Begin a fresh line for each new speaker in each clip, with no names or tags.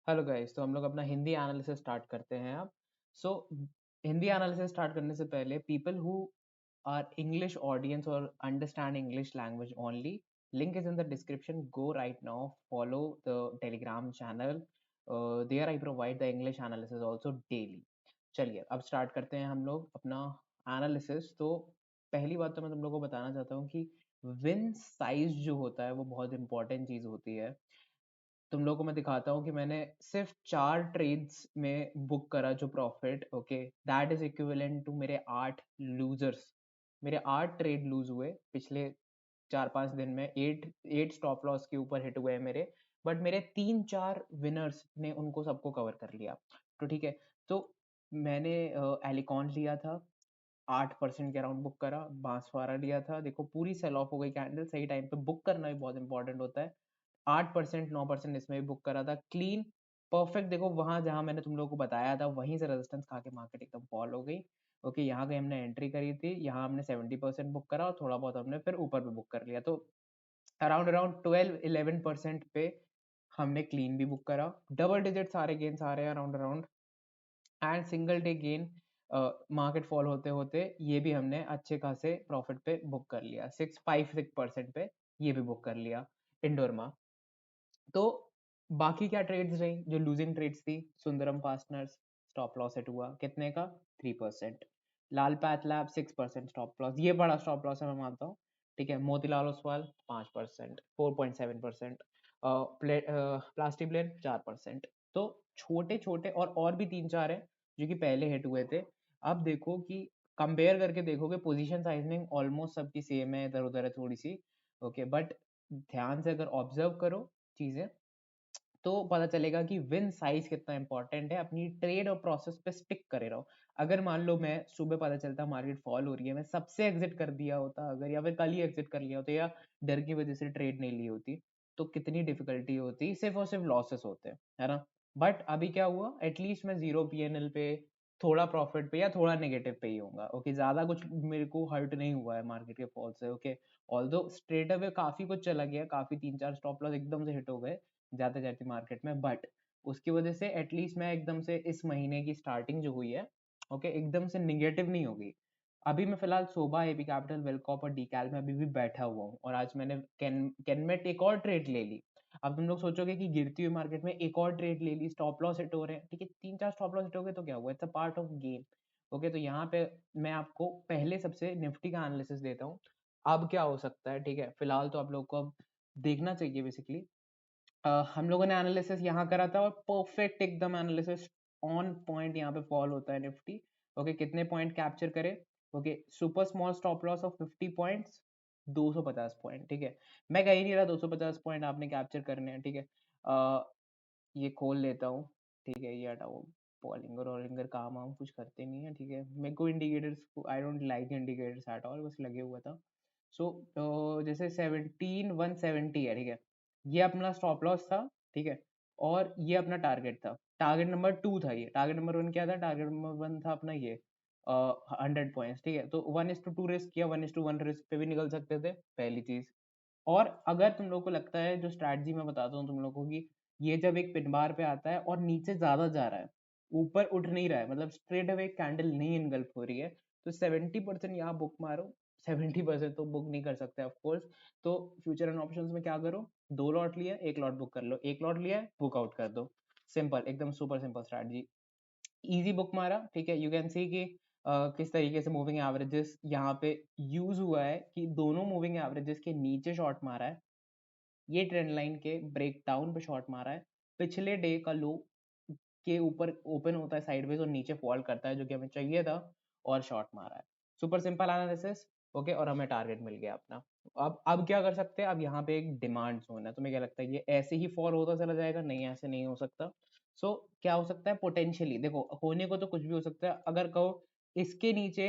Hello guys, तो हम लोग अपना हिंदी एनालिसिस स्टार्ट करते हैं अब। सो हिंदी एनालिसिस स्टार्ट करने से पहले people who are English audience और understand English language only, link is in the description. Go right now, follow the Telegram channel. There I provide the English analysis also daily. चलिए अब start करते हैं हम लोग अपना एनालिसिस। तो पहली बात तो मैं तुम लोगों को बताना चाहता हूँ कि विन साइज जो होता है वो बहुत इंपॉर्टेंट चीज़ होती है। तुम लोगों को मैं दिखाता हूँ कि मैंने सिर्फ 4 ट्रेड्स में बुक करा जो profit. Okay, that is equivalent to मेरे 8 लूजर्स। मेरे 8 ट्रेड लूज हुए पिछले 4-5 दिन में। 8 स्टॉप लॉस के ऊपर हिट हुए हैं मेरे, बट मेरे 3-4 विनर्स ने उनको सबको कवर कर लिया। तो ठीक है, तो मैंने एलिकॉन लिया था, 8% के अराउंड बुक करा। बांसवाड़ा लिया था, देखो पूरी सेल ऑफ हो गई कैंडल। सही टाइम पे बुक करना भी बहुत इंपॉर्टेंट होता है। 8% 9% इसमें भी बुक करा था क्लीन परफेक्ट। देखो वहां जहां मैंने तुम लोगों को बताया था वहीं से रेजिस्टेंस खा के मार्केट एकदम फॉल हो गई। ओके, यहाँ गए, हमने एंट्री करी थी, यहाँ हमने 70% बुक करा और थोड़ा बहुत हमने फिर ऊपर भी बुक कर लिया। तो अराउंड अराउंड 12-11% पे हमने क्लीन भी बुक करा। डबल डिजिट सारे गेन आ रहे हैं around around, and single day gain. Market fall होते होते ये भी हमने अच्छे खासे प्रॉफिट पे बुक कर लिया, 6.56% पे ये भी बुक कर लिया इंडोरमा। तो बाकी क्या ट्रेड्स रही जो लूजिंग ट्रेड्स थी? Sundaram fasteners stop loss hit हुआ कितने का? 3%। लाल पैथ लैब 6% स्टॉप लॉस, ये बड़ा स्टॉप लॉस है मैं मानता हूँ। ठीक है, मोतीलाल ओसवाल 5%, 4.7%। प्लास्टिक ब्लेन 4%। तो छोटे छोटे और भी 3-4 है जो कि पहले हिट हुए थे। अब देखो कि कंपेयर करके देखोगे, पोजीशन साइजनिंग ऑलमोस्ट सबकी सेम है, इधर उधर है थोड़ी सी। ओके, बट ध्यान से अगर ऑब्जर्व करो चीजें तो पता चलेगा कि विन साइज कितना इंपॉर्टेंट है। अपनी ट्रेड और प्रोसेस पे स्टिक करे रहो। अगर मान लो मैं सुबह पता चलता मार्केट फॉल हो रही है, मैं सबसे एग्जिट कर दिया होता अगर, या फिर कल ही एग्जिट कर लिया होता, या डर की वजह से ट्रेड नहीं ली होती, तो कितनी डिफिकल्टी होती, सिर्फ और सिर्फ लॉसेस होते हैं, है ना। बट अभी क्या हुआ, एटलीस्ट मैं जीरो पीएनएल पे, थोड़ा प्रॉफिट पे या थोड़ा नेगेटिव पे ही होगा। ओके, ज्यादा कुछ मेरे को हर्ट नहीं हुआ है मार्केट के फॉल से। ओके, ऑल्दो स्ट्रेट अवे काफी कुछ चला गया, काफी 3-4 स्टॉप लॉस एकदम से हिट हो गए जाते जाते मार्केट में, बट उसकी वजह से एटलीस्ट मैं एकदम से इस महीने की स्टार्टिंग जो हुई है, ओके, एकदम से निगेटिव नहीं होगी। अभी मैं फिलहाल सोबा, एपी कैपिटल, वेलकॉप और डीकैल में अभी भी बैठा हुआ हूँ, और आज मैंने कैनमेट एक और ट्रेड ले ली। अब तुम लोग सोचोगे कि गिरती हुई मार्केट में एक और ट्रेड ले ली, स्टॉप लॉस हिट हो रहे हैं, ठीक है, 3-4 स्टॉप लॉस हिट हो गए तो क्या हुआ, it's a part of game. Okay, तो यहाँ पे मैं आपको पहले सबसे निफ्टी का एनालिसिस देता हूँ। अब क्या हो सकता है, ठीक है, फिलहाल तो आप लोग को अब देखना चाहिए बेसिकली। हम लोगों ने एनालिसिस यहाँ करा था और परफेक्ट एकदम एनालिसिस ऑन पॉइंट यहाँ पे फॉल होता है निफ्टी। ओके, कितने पॉइंट कैप्चर करे? Okay, super small stop loss of 50 points, 250 point. ठीक है, मैं कह ही नहीं रहा 250 पॉइंट आपने कैप्चर करने हैं। ठीक है, ये खोल लेता हूँ। ठीक है, ये हटाओ, पॉलिंगर और रिंगर काम हम कुछ करते नहीं है। ठीक है, मेरे को इंडिकेटर्स को, I don't like indicators at all, बस लगे हुआ था। सो जैसे 17,170 है, ठीक है, ये अपना स्टॉप लॉस था। ठीक है, और ये अपना टारगेट था। टारगेट नंबर 2 था, ये टारगेट नंबर 1 क्या था? टारगेट नंबर 1 था अपना ये 100 पॉइंट्स। ठीक है, तो 1:2 रिस्क किया, 1:1 रिस्क पे भी निकल सकते थे, पहली चीज। और अगर तुम लोग को लगता है, जो स्ट्रैटेजी मैं बताता हूँ तुम लोगों को, कि ये जब एक पिन बार पे आता है और नीचे ज्यादा जा रहा है, ऊपर उठ नहीं रहा है, मतलब स्ट्रेट अवे कैंडल नहीं इनगल्फ हो रही है, तो 70% यहाँ बुक मारो। 70% तो बुक नहीं कर सकते ऑफ कोर्स। तो फ्यूचर एंड ऑप्शंस में क्या करो, 2 लॉट लिया, 1 लॉट बुक कर लो, 1 लॉट लिया है बुक आउट कर दो। सिंपल, एकदम super simple strategy, easy book मारा। ठीक है, यू कैन सी कि किस तरीके से मूविंग एवरेजेस यहाँ पे यूज हुआ है, कि दोनों मूविंग एवरेजेस के नीचे शॉर्ट मारा है, ये ट्रेंड लाइन के ब्रेक डाउन पे शॉर्ट मारा है, पिछले डे का लो के ऊपर ओपन होता है साइडवेज और नीचे फॉल करता है जो कि हमें चाहिए था, और शॉर्ट मारा है। Super simple analysis. ओके, और हमें टारगेट मिल गया अपना। अब क्या कर सकते हैं, अब यहाँ पे एक डिमांड जोन है। तुम्हें क्या लगता है ये ऐसे ही फॉल होता चला जाएगा? नहीं, ऐसे नहीं हो सकता। क्या हो सकता है पोटेंशियली, देखो होने को तो कुछ भी हो सकता है। अगर कहो इसके नीचे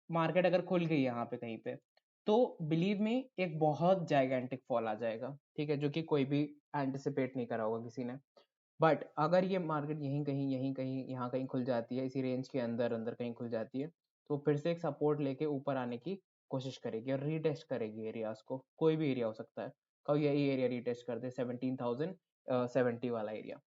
मार्केट अगर खुल गई यहाँ पे कहीं पे, तो बिलीव मी एक बहुत जाइगेंटिक फॉल आ जाएगा। ठीक है, जो कि कोई भी एंटिसिपेट नहीं करा होगा किसी ने। बट अगर ये मार्केट यहीं कहीं यहाँ कहीं खुल जाती है, इसी रेंज के अंदर अंदर कहीं खुल जाती है, तो फिर से एक सपोर्ट लेके ऊपर आने की कोशिश करेगी और रीटेस्ट करेगी एरियाज को। कोई भी एरिया हो सकता है, कहो यही एरिया रीटेस्ट कर दे, 17,070 वाला एरिया।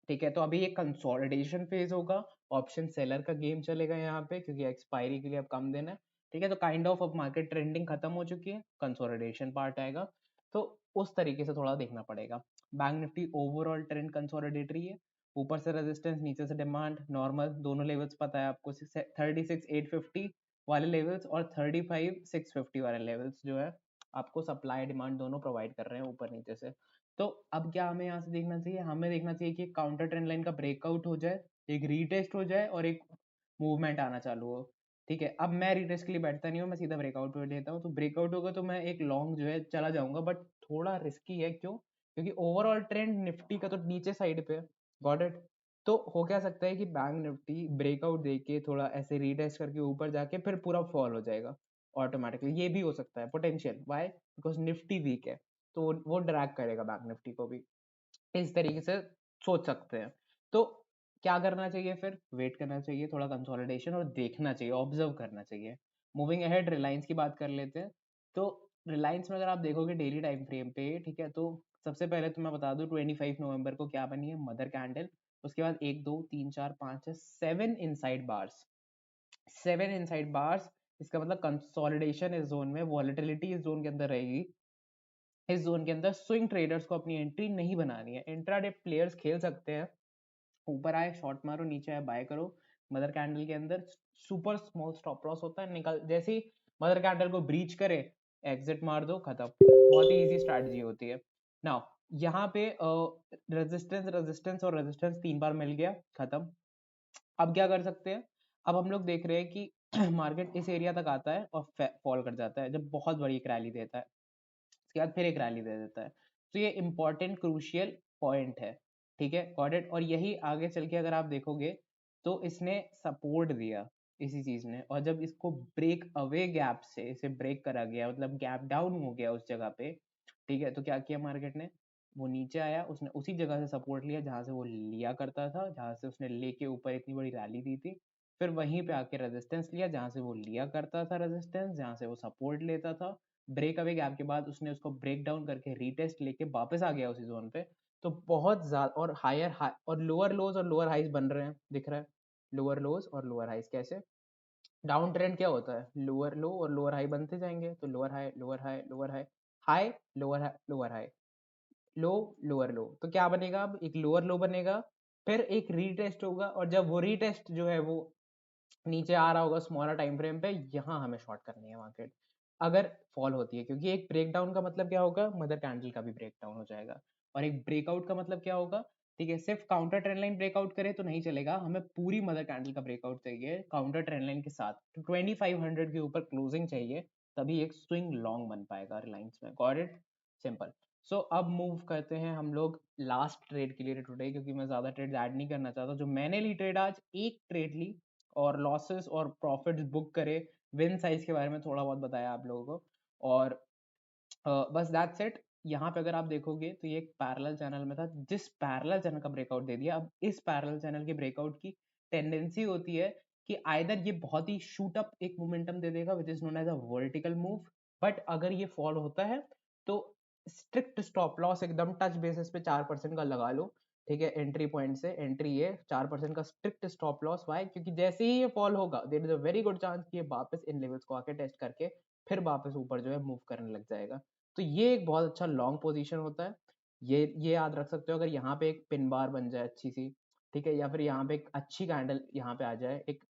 ठीक है, तो अभी ये कंसोलिडेशन फेज होगा, ऑप्शन सेलर का गेम चलेगा यहाँ पे क्योंकि एक्सपायरी के लिए अब कम देना है। ठीक है, तो काइंड ऑफ अब मार्केट ट्रेंडिंग खत्म हो चुकी है, कंसोलिडेशन पार्ट आएगा, तो उस तरीके से थोड़ा देखना पड़ेगा। बैंक निफ्टी ओवरऑल ट्रेंड कंसोलिडेटरी है, ऊपर से रेजिस्टेंस, नीचे से डिमांड, नॉर्मल दोनों लेवल्स पता है आपको, 36,850 वाले लेवल्स और 35,650 वाले लेवल्स जो है आपको सप्लाई डिमांड दोनों प्रोवाइड कर रहे हैं ऊपर नीचे से। तो अब क्या हमें यहाँ से देखना चाहिए, हमें देखना चाहिए कि काउंटर ट्रेंड लाइन का ब्रेकआउट हो जाए, एक रीटेस्ट हो जाए और एक मूवमेंट आना चालू हो। ठीक है, अब मैं रीटेस्ट के लिए बैठता नहीं हूँ, मैं सीधा ब्रेकआउट पे लेता हूँ, तो ब्रेकआउट होगा तो मैं एक लॉन्ग जो है चला जाऊंगा, बट थोड़ा रिस्की है। क्यों? क्योंकि ओवरऑल ट्रेंड निफ्टी का तो नीचे साइड पे है। Got it? तो हो क्या सकता है कि बैंक निफ्टी ब्रेकआउट देके थोड़ा ऐसे रीटेस्ट करके ऊपर जाके फिर पूरा फॉल हो जाएगा ऑटोमेटिकली, ये भी हो सकता है potential. Why? Because Nifty weak है, तो वो ड्रैग करेगा बैंक निफ्टी को भी। इस तरीके से सोच सकते हैं। तो क्या करना चाहिए फिर? वेट करना चाहिए, थोड़ा कंसोलिडेशन और देखना चाहिए, ऑब्जर्व करना चाहिए। मूविंग अहेड रिलायंस की बात कर लेते हैं। तो रिलायंस में अगर आप देखोगे डेली टाइम फ्रेम पे, ठीक है, तो सबसे पहले तो मैं बता दूं 25 नवंबर को क्या बनी है, मदर कैंडल। उसके बाद 1 2 3 4 5 6 7 इनसाइड बार्स, 7 इनसाइड बार्स। इसका मतलब कंसोलिडेशन इस जोन में, वॉलेटिलिटी इस जोन के अंदर रहेगी। इस जोन के अंदर स्विंग ट्रेडर्स को अपनी एंट्री नहीं बनानी है, इंट्राडे प्लेयर्स खेल सकते हैं, ऊपर आए शॉर्ट मारो, नीचे आए बाय करो। मदर कैंडल के अंदर सुपर स्मॉल स्टॉप लॉस होता है, निकल जैसे ही मदर कैंडल को ब्रीच करे एग्जिट मार दो, खत्म। बहुत ही इजी स्ट्रैटेजी होती है। नाउ यहाँ पे रेजिस्टेंस रेजिस्टेंस और रेजिस्टेंस 3 बार मिल गया, खत्म। अब क्या कर सकते हैं? अब हम लोग देख रहे हैं कि मार्केट इस एरिया तक आता है और फॉल कर जाता है जब बहुत बड़ी एक रैली देता है, उसके बाद फिर एक रैली दे देता है। तो ये इंपॉर्टेंट क्रूशियल पॉइंट है। ठीक है, गॉट इट? और यही आगे चल के अगर आप देखोगे तो इसने सपोर्ट दिया इसी चीज ने, और जब इसको ब्रेक अवे गैप से इसे ब्रेक करा गया, मतलब गैप डाउन हो गया उस जगह पे, ठीक है, तो क्या किया मार्केट ने? वो नीचे आया, उसने उसी जगह से सपोर्ट लिया जहां से वो लिया करता था, जहां से उसने लेके ऊपर इतनी बड़ी रैली दी थी। फिर वहीं पे आके रेजिस्टेंस लिया जहां से वो लिया करता था, रेजिस्टेंस जहां से वो सपोर्ट लेता था। ब्रेक अवे गैप के बाद उसने उसको ब्रेक डाउन करके रीटेस्ट लेके वापस आ गया उसी जोन पे। तो बहुत ज्यादा, और हायर हाई और लोअर लोज और लोअर हाइज बन रहे हैं, दिख रहा है? लोअर लोज और लोअर हाइज कैसे? डाउन ट्रेंड क्या होता है? लोअर लो और लोअर हाई बनते जाएंगे, तो lower high lower high lower high, high lower high lower high, लो लोअर लो। तो क्या बनेगा? अब एक लोअर लो बनेगा, फिर एक रीटेस्ट होगा, और जब वो रीटेस्ट जो है वो नीचे आ रहा होगा स्मॉलर टाइम फ्रेम पे, यहाँ हमें शॉर्ट करनी है मार्केट अगर फॉल होती है। क्योंकि एक ब्रेकडाउन का मतलब क्या होगा? मदर कैंडल का भी ब्रेकडाउन हो जाएगा। और एक ब्रेकआउट का मतलब क्या होगा? ठीक है, सिर्फ काउंटर ट्रेंड लाइन ब्रेकआउट करे तो नहीं चलेगा, हमें पूरी मदर कैंडल का ब्रेकआउट चाहिए काउंटर ट्रेंड लाइन के साथ। तो 2500 के ऊपर क्लोजिंग चाहिए, तभी एक स्विंग लॉन्ग बन पाएगा रिलायंस में। Got it? सिंपल। सो अब मूव करते हैं हम लोग लास्ट ट्रेड के लिए टुडे, क्योंकि मैं ज्यादा ट्रेड ऐड नहीं करना चाहता। जो मैंने ली ट्रेड आज, एक ट्रेड ली और लॉसेस और प्रॉफिट्स बुक करे, विन साइज के बारे में थोड़ा बहुत बताया आप लोगों को, और बस दैट्स इट। यहाँ पे अगर आप देखोगे तो ये एक पैरेलल चैनल में था, जिस पैरेलल चैनल का ब्रेकआउट दे दिया। अब इस पैरेलल चैनल के ब्रेकआउट की टेंडेंसी होती है कि आइदर ये बहुत ही शूट अप एक मोमेंटम दे देगा which is known as a vertical move, but अगर ये फॉल होता है तो स्ट्रिक्ट स्टॉप लॉस एकदम टच बेसिस पे 4% का लगा लो। ठीक है, एंट्री पॉइंट से एंट्री ये 4% का स्ट्रिक्ट स्टॉप लॉस। वाई? क्योंकि जैसे ही ये फॉल होगा there is a very good chance कि ये वापस इन लेवल्स को आके टेस्ट करके फिर वापस ऊपर जो है मूव करने लग जाएगा। तो ये एक बहुत अच्छा लॉन्ग पोजीशन होता है। ये याद रख सकते हो, अगर यहाँ पे एक पिन बार बन जाए अच्छी सी, ठीक है, या फिर यहाँ पे एक अच्छी कैंडल यहाँ पे आ जाए, एक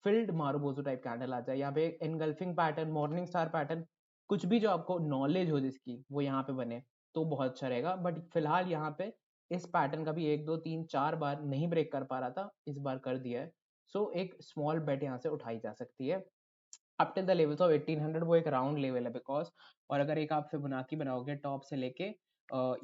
फिल्ड मारुबोजो टाइप कैंडल आ जाए, यहाँ पे engulfing pattern, morning star pattern, कुछ भी जो आपको नॉलेज हो जिसकी, वो यहाँ पे बने तो बहुत अच्छा रहेगा। बट फिलहाल यहाँ पे इस पैटर्न का भी 1 2 3 4 बार नहीं ब्रेक कर पा रहा था, इस बार कर दिया है। सो एक स्मॉल बेट यहाँ से उठाई जा सकती है up till the levels of 1800। वो एक राउंड लेवल है बिकॉज, और अगर एक आप फिबोनाची बनाओगे टॉप से लेके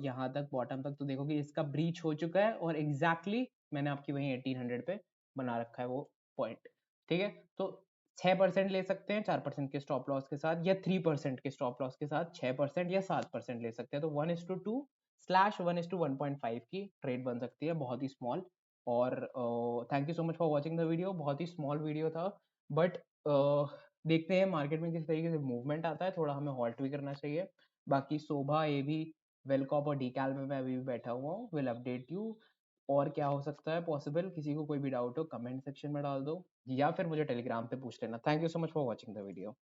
यहाँ तक बॉटम तक, तो देखोगे इसका ब्रीच हो चुका है, और एग्जैक्टली मैंने आपकी वही 1800 पे बना रखा है वो पॉइंट। ठीक है, तो 6% ले सकते हैं 4% के स्टॉप लॉस के साथ, या 3% के स्टॉप लॉस के साथ 6% या 7% ले सकते हैं। तो 1:2/1:1.5 की ट्रेड बन सकती है, बहुत ही स्मॉल। और thank you so much for watching the video. बहुत ही स्मॉल वीडियो था, बट देखते हैं मार्केट में किस तरीके से मूवमेंट आता है, थोड़ा हमें हॉल्ट भी करना चाहिए। बाकी शोभा, ये भी वेलकॉप और डीकैल में मैं अभी भी बैठा हुआ हूँ, विल अपडेट यू और क्या हो सकता है पॉसिबल? किसी को कोई भी डाउट हो कमेंट सेक्शन में डाल दो, या फिर मुझे टेलीग्राम पे पूछ लेना। Thank you so much for watching the video.